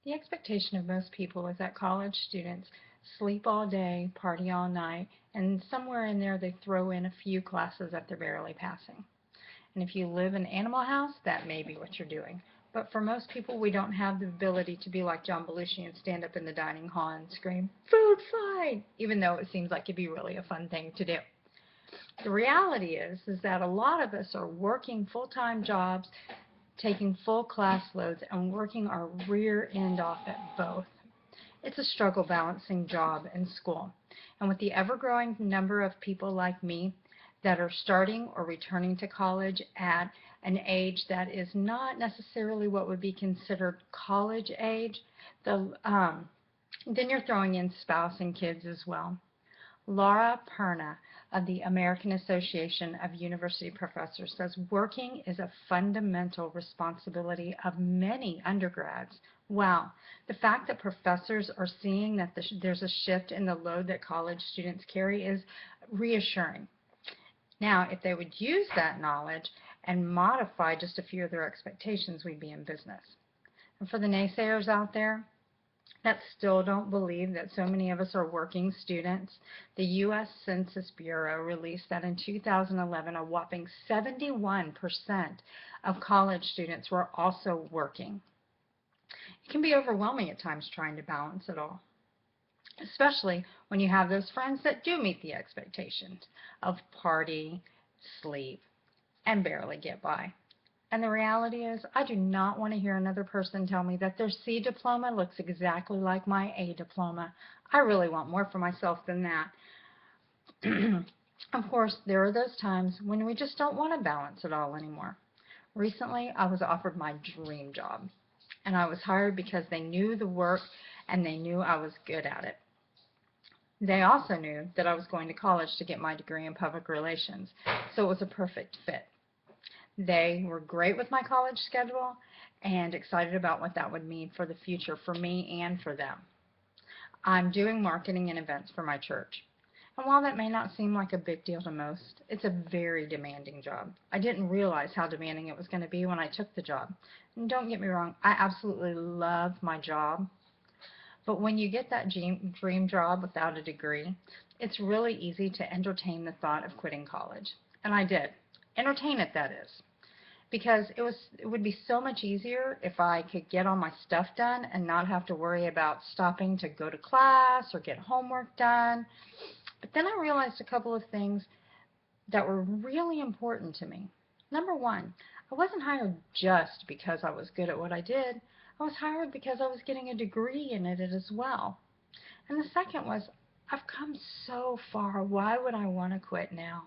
The expectation of most people is that college students sleep all day, party all night, and somewhere in there they throw in a few classes that they're barely passing. And if you live in Animal House, that may be what you're doing. But for most people, we don't have the ability to be like John Belushi and stand up in the dining hall and scream, "Food fight!" even though it seems like it'd be really a fun thing to do. The reality is that a lot of us are working full-time jobs, taking full class loads, and working our rear end off at both. It's a struggle balancing job and school. And with the ever-growing number of people like me that are starting or returning to college at an age that is not necessarily what would be considered college age, then you're throwing in spouse and kids as well. Laura Perna of the American Association of University Professors says working is a fundamental responsibility of many undergrads. Wow, the fact that professors are seeing that there's a shift in the load that college students carry is reassuring. Now, if they would use that knowledge and modify just a few of their expectations, we'd be in business. And for the naysayers out there that still don't believe that so many of us are working students, the U.S. Census Bureau released that in 2011 a whopping 71% of college students were also working. It can be overwhelming at times trying to balance it all, especially when you have those friends that do meet the expectations of party, sleep, and barely get by. And the reality is, I do not want to hear another person tell me that their C diploma looks exactly like my A diploma. I really want more for myself than that. Of course, there are those times when we just don't want to balance it all anymore. Recently, I was offered my dream job, and I was hired because they knew the work and they knew I was good at it. They also knew that I was going to college to get my degree in public relations, so it was a perfect fit. They were great with my college schedule and excited about what that would mean for the future for me and for them. I'm doing marketing and events for my church. And while that may not seem like a big deal to most, it's a very demanding job. I didn't realize how demanding it was going to be when I took the job. And don't get me wrong, I absolutely love my job. But when you get that dream job without a degree, it's really easy to entertain the thought of quitting college. And I did. Entertain it, that is. Because it would be so much easier if I could get all my stuff done and not have to worry about stopping to go to class or get homework done. But then I realized a couple of things that were really important to me. Number one, I wasn't hired just because I was good at what I did. I was hired because I was getting a degree in it as well. And the second was, I've come so far. Why would I want to quit now?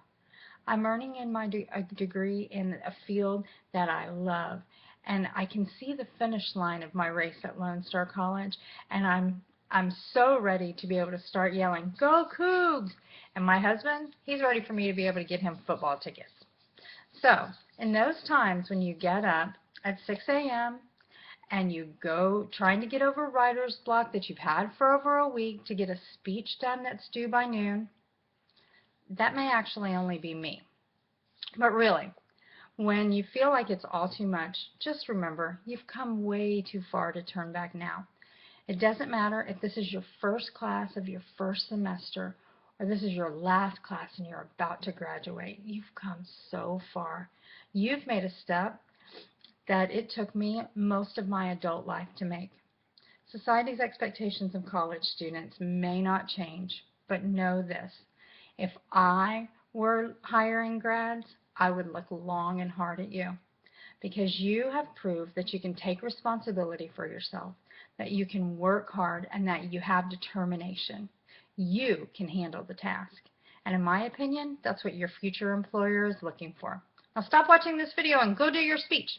I'm earning in a degree in a field that I love, and I can see the finish line of my race at Lone Star College, and I'm so ready to be able to start yelling, "Go Cougs!" And my husband, he's ready for me to be able to get him football tickets. So, in those times when you get up at 6 a.m. and you go trying to get over writer's block that you've had for over a week to get a speech done that's due by noon, that may actually only be me. But really, when you feel like it's all too much, just remember, you've come way too far to turn back now. It doesn't matter if this is your first class of your first semester or this is your last class and you're about to graduate. You've come so far. You've made a step that it took me most of my adult life to make. Society's expectations of college students may not change, but know this. If I were hiring grads, I would look long and hard at you, because you have proved that you can take responsibility for yourself, that you can work hard, and that you have determination. You can handle the task. And in my opinion, that's what your future employer is looking for. Now stop watching this video and go do your speech.